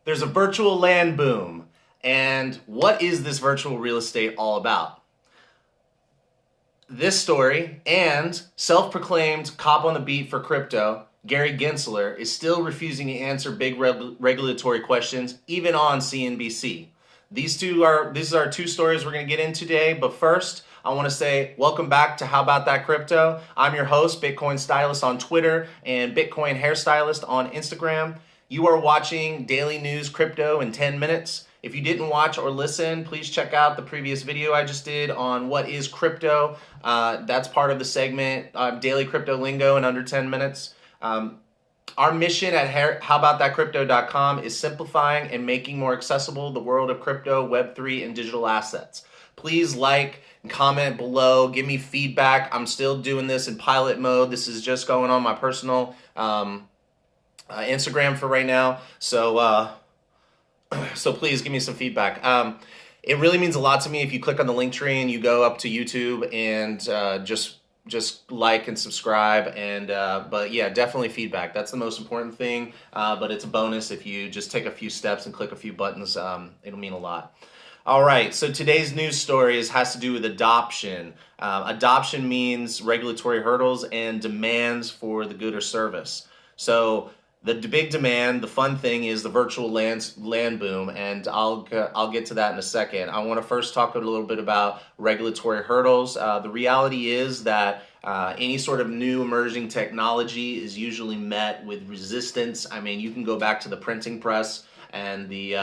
There's a virtual land boom. And what is this virtual real estate all about? This story and self-proclaimed cop on the beat for crypto, Gary Gensler, is still refusing to answer big regulatory questions, even on CNBC. These are two stories we're going to get in today. But first, I want to say welcome back to How About That Crypto. I'm your host, Bitcoin Stylist on Twitter and Bitcoin Hairstylist on Instagram. You are watching Daily News Crypto in 10 minutes. If you didn't watch or listen, please check out the previous video I just did on what is crypto. That's part of the segment, Daily Crypto Lingo in under 10 minutes. Our mission at howaboutthatcrypto.com is simplifying and making more accessible the world of crypto, Web3, and digital assets. Please like and comment below. Give me feedback. I'm still doing this in pilot mode. This is just going on my personal Instagram for right now. So please give me some feedback. It really means a lot to me if you click on the link tree and you go up to YouTube and just like and subscribe. And but yeah, definitely feedback. That's the most important thing. But it's a bonus if you just take a few steps and click a few buttons. It'll mean a lot. All right, so today's news story has to do with adoption. Adoption means regulatory hurdles and demands for the good or service. So the big demand, the fun thing is the virtual land boom, and I'll get to that in a second. I want to first talk a little bit about regulatory hurdles. The reality is that any sort of new emerging technology is usually met with resistance. I mean, you can go back to the printing press and the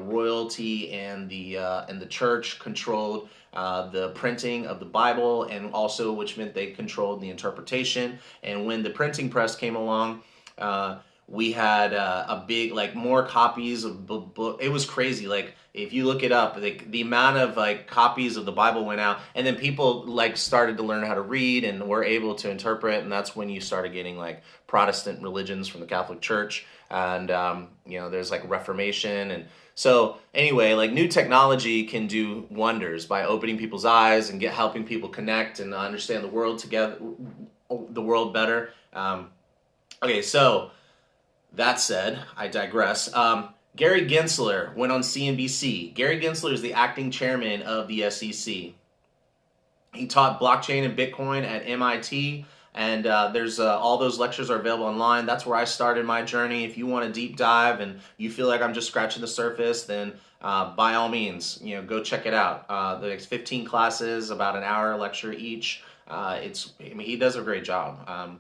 royalty and the church controlled the printing of the Bible, and also which meant they controlled the interpretation. And when the printing press came along, we had a big, like, more copies of book. It was crazy. Like, if you look it up, the amount of like copies of the Bible went out, and then people like started to learn how to read and were able to interpret, and that's when you started getting like Protestant religions from the Catholic Church, and there's like Reformation. And so anyway, like, new technology can do wonders by opening people's eyes and helping people connect and understand the world together, the world better. Okay, so that said, I digress. Gary Gensler went on CNBC. Gary Gensler is the acting chairman of the SEC. He taught blockchain and Bitcoin at MIT, and there's all those lectures are available online. That's where I started my journey. If you want a deep dive and you feel like I'm just scratching the surface, then by all means, go check it out. There's 15 classes, about an hour lecture each. He does a great job.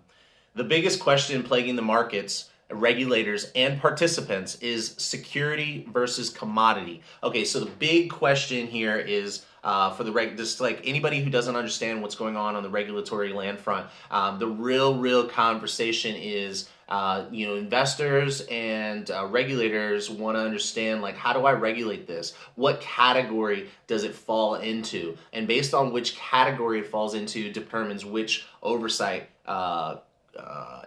The biggest question plaguing the markets, regulators, and participants is security versus commodity. Okay, so the big question here is for just like anybody who doesn't understand what's going on the regulatory land front, the real conversation is investors and regulators want to understand, like, how do I regulate this? What category does it fall into? And based on which category it falls into determines which oversight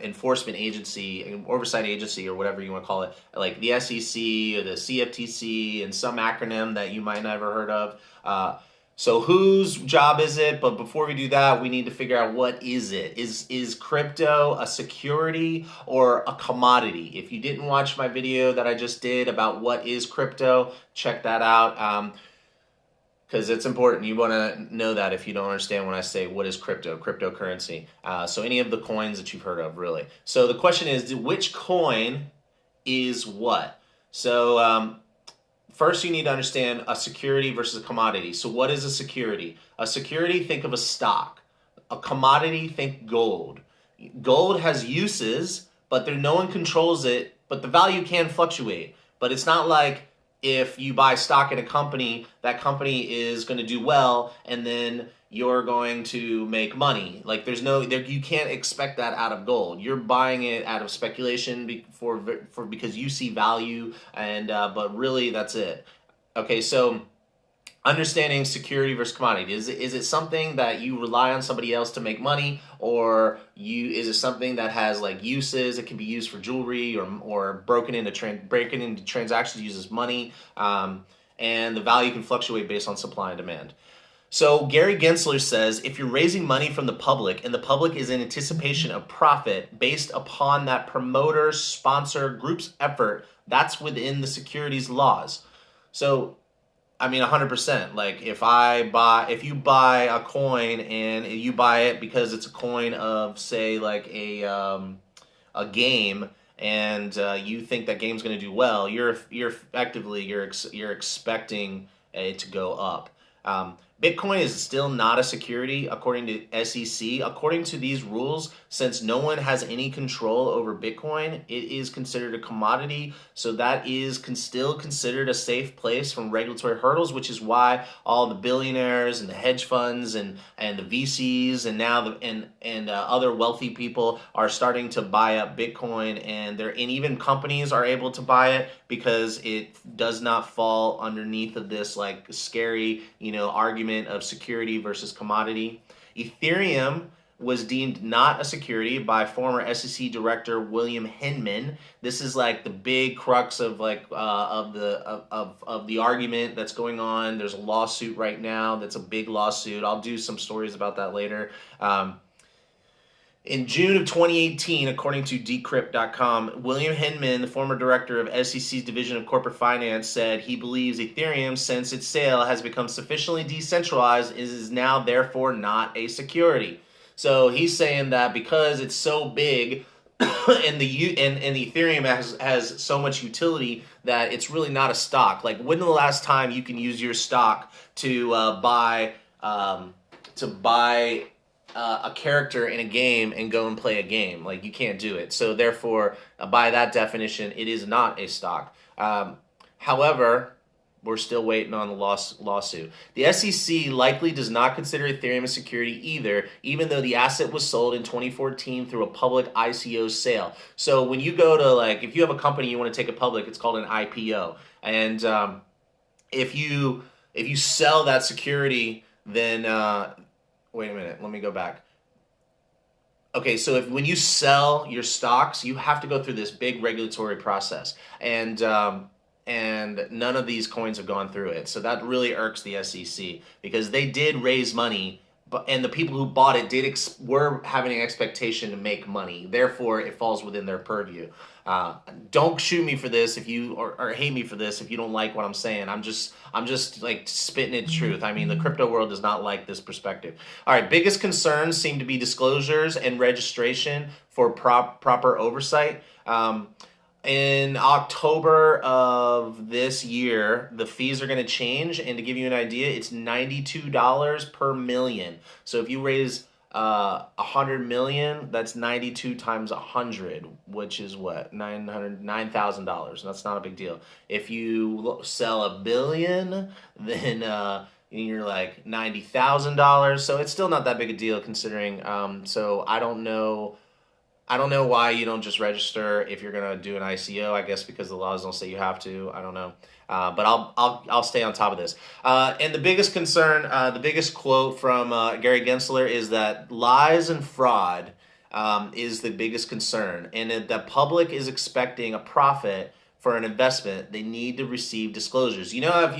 enforcement agency, oversight agency, or whatever you want to call it, like the SEC or the CFTC, and some acronym that you might never heard of. So whose job is it? But before we do that, we need to figure out, what is it? Is crypto a security or a commodity? If you didn't watch my video that I just did about what is crypto, check that out. Because it's important. You want to know that if you don't understand when I say what is cryptocurrency. So any of the coins that you've heard of, really. So the question is, which coin is what? So first you need to understand a security versus a commodity. So what is a security? A security, think of a stock. A commodity, think gold. Gold has uses, but no one controls it, but the value can fluctuate. But it's not like, if you buy stock in a company, that company is going to do well, and then you're going to make money. Like, you can't expect that out of gold. You're buying it out of speculation because you see value, and but really that's it. Okay, so understanding security versus commodity. Is it something that you rely on somebody else to make money, or is it something that has like uses? It can be used for jewelry, or breaking into transactions uses money, and the value can fluctuate based on supply and demand. So Gary Gensler says if you're raising money from the public and the public is in anticipation of profit based upon that promoter sponsor group's effort, that's within the securities laws. So I mean, 100%. Like if you buy a coin and you buy it because it's a coin of, say, like a game, and you think that game's going to do well, you're effectively you're expecting it to go up. Bitcoin is still not a security according to SEC. According to these rules, since no one has any control over Bitcoin, it is considered a commodity. So that is still considered a safe place from regulatory hurdles, which is why all the billionaires and the hedge funds and the VCs and now other wealthy people are starting to buy up Bitcoin, and even companies are able to buy it because it does not fall underneath of this like scary, argument of security versus commodity. Ethereum was deemed not a security by former SEC Director William Henman. This is like the big crux of the argument that's going on. There's a lawsuit right now that's a big lawsuit. I'll do some stories about that later. In June of 2018, according to Decrypt.com, William Henman, the former director of SEC's Division of Corporate Finance, said he believes Ethereum, since its sale has become sufficiently decentralized, is now therefore not a security. So he's saying that because it's so big and the Ethereum has so much utility that it's really not a stock. Like, when the last time you can use your stock to buy a character in a game and go and play a game? Like, you can't do it. So therefore, by that definition, it is not a stock. However, we're still waiting on the lawsuit. The SEC likely does not consider Ethereum a security either, even though the asset was sold in 2014 through a public ICO sale. So when you go to, if you have a company you want to take it public, it's called an IPO. And if you sell that security, then wait a minute, let me go back. Okay, so when you sell your stocks, you have to go through this big regulatory process, and none of these coins have gone through it. So that really irks the SEC, because they did raise money, and the people who bought it were having an expectation to make money. Therefore, it falls within their purview. Don't shoot me for this if you or hate me for this if you don't like what I'm saying. I'm just like spitting it truth. I mean, the crypto world does not like this perspective. All right, biggest concerns seem to be disclosures and registration for proper oversight. In October of this year, the fees are going to change, and to give you an idea, it's $92 per million. So if you raise 100 million, that's 92 times 100, which is what? $9,000. That's not a big deal. If you sell a billion, then you're like $90,000. So it's still not that big a deal considering. So I don't know why you don't just register if you're gonna do an ICO. I guess because the laws don't say you have to. I don't know, but I'll stay on top of this. And the biggest concern, the biggest quote from Gary Gensler is that lies and fraud is the biggest concern, and if the public is expecting a profit for an investment, they need to receive disclosures. You know, if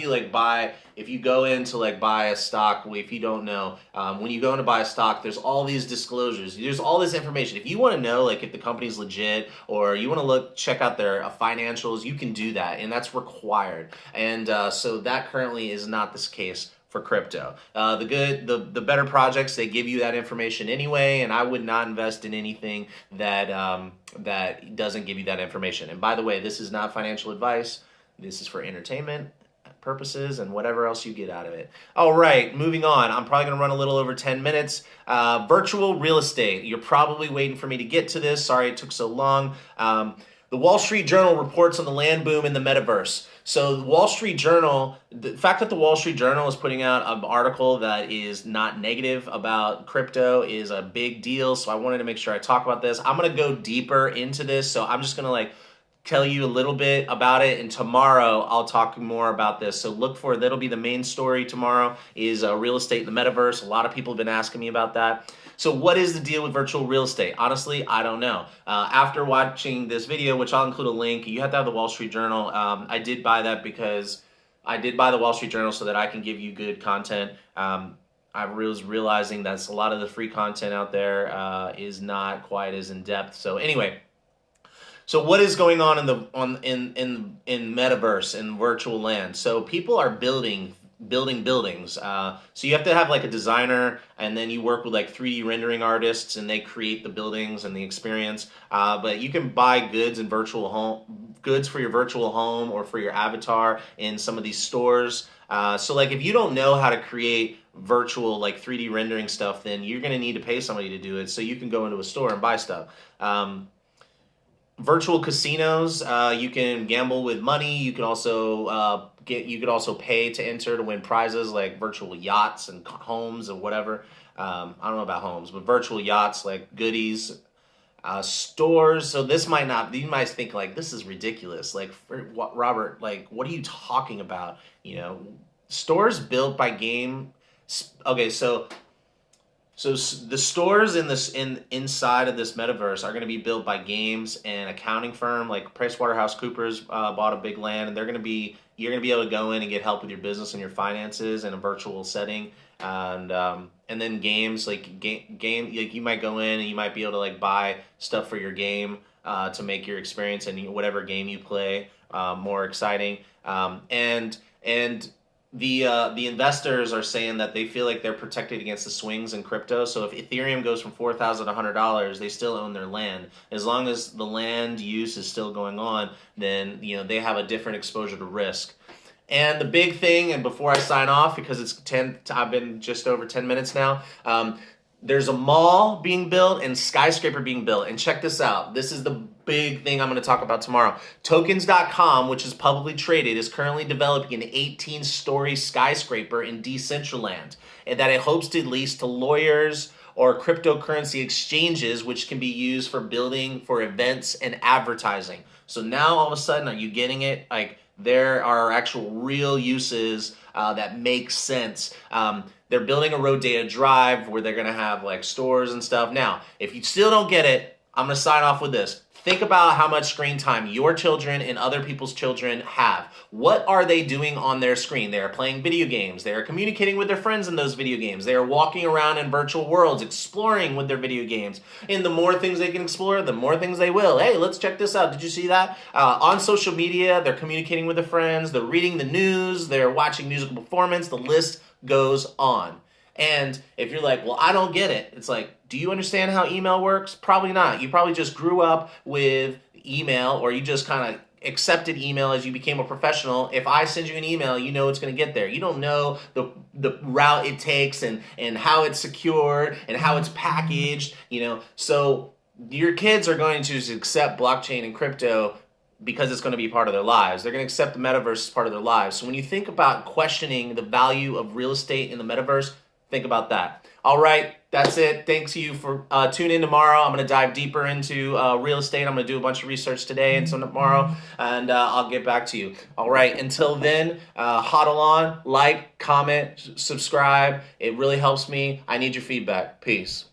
you go in to buy a stock, if you don't know, when you go in to buy a stock, there's all these disclosures. There's all this information. If you want to know, if the company's legit, or you want to check out their financials, you can do that, and that's required. And so that currently is not this case for crypto. The better projects, they give you that information anyway, and I would not invest in anything that that doesn't give you that information. And by the way, this is not financial advice. This is for entertainment purposes and whatever else you get out of it. All right, moving on. I'm probably going to run a little over 10 minutes. Virtual real estate. You're probably waiting for me to get to this. Sorry it took so long. The Wall Street Journal reports on the land boom in the metaverse. So the Wall Street Journal, the fact that the Wall Street Journal is putting out an article that is not negative about crypto is a big deal. So I wanted to make sure I talk about this. I'm going to go deeper into this. So I'm just going to tell you a little bit about it, and tomorrow I'll talk more about this. So look for, that'll be the main story tomorrow, is real estate in the metaverse. A lot of people have been asking me about that. So what is the deal with virtual real estate? Honestly, I don't know. After watching this video, which I'll include a link, you have to have the Wall Street Journal. I did buy that because I did buy the Wall Street Journal so that I can give you good content. I was realizing that a lot of the free content out there is not quite as in depth. So anyway, so what is going on in Metaverse in virtual land? So people are building buildings. So you have to have like a designer, and then you work with like 3D rendering artists, and they create the buildings and the experience. But you can buy goods for your virtual home or for your avatar in some of these stores. So like if you don't know how to create virtual like 3D rendering stuff, then you're going to need to pay somebody to do it. So you can go into a store and buy stuff. Virtual casinos, you can gamble with money. You can also you could also pay to enter to win prizes like virtual yachts and homes or whatever. I don't know about homes, but virtual yachts like goodies. Stores. So this might not. You might think like this is ridiculous. Like Robert, like what are you talking about? You know, stores built by game. Okay, so the stores inside of this metaverse are going to be built by games and accounting firm like PricewaterhouseCoopers bought a big land, and you're going to be able to go in and get help with your business and your finances in a virtual setting, and then games like game like you might go in and you might be able to like buy stuff for your game to make your experience and whatever game you play more exciting, and the investors are saying that they feel like they're protected against the swings in crypto. So if Ethereum goes from $4,000 to $100, they still own their land. As long as the land use is still going on, then they have a different exposure to risk. And the big thing, and before I sign off, because I've been just over 10 minutes now. There's a mall being built and skyscraper being built. And check this out. This is the big thing I'm going to talk about tomorrow. Tokens.com, which is publicly traded, is currently developing an 18-story skyscraper in Decentraland, and that it hopes to lease to lawyers or cryptocurrency exchanges, which can be used for building for events and advertising. So now all of a sudden, are you getting it? Like there are actual real uses that make sense. They're building a Rodeo Drive where they're going to have like stores and stuff. Now, if you still don't get it, I'm going to sign off with this. Think about how much screen time your children and other people's children have. What are they doing on their screen? They are playing video games. They are communicating with their friends in those video games. They are walking around in virtual worlds, exploring with their video games. And the more things they can explore, the more things they will. Hey, let's check this out. Did you see that? On social media, they're communicating with their friends. They're reading the news. They're watching musical performance. The list goes on. And if you're like, well, I don't get it. It's like, do you understand how email works? Probably not. You probably just grew up with email, or you just kind of accepted email as you became a professional. If I send you an email, you know it's going to get there. You don't know the route it takes and how it's secured and how it's packaged, So your kids are going to accept blockchain and crypto because it's going to be part of their lives. They're going to accept the metaverse as part of their lives. So when you think about questioning the value of real estate in the metaverse, think about that. All right, that's it. Thanks you for tuning in tomorrow. I'm going to dive deeper into real estate. I'm going to do a bunch of research today and some tomorrow, and I'll get back to you. All right, until then, hodl on, like, comment, subscribe. It really helps me. I need your feedback. Peace.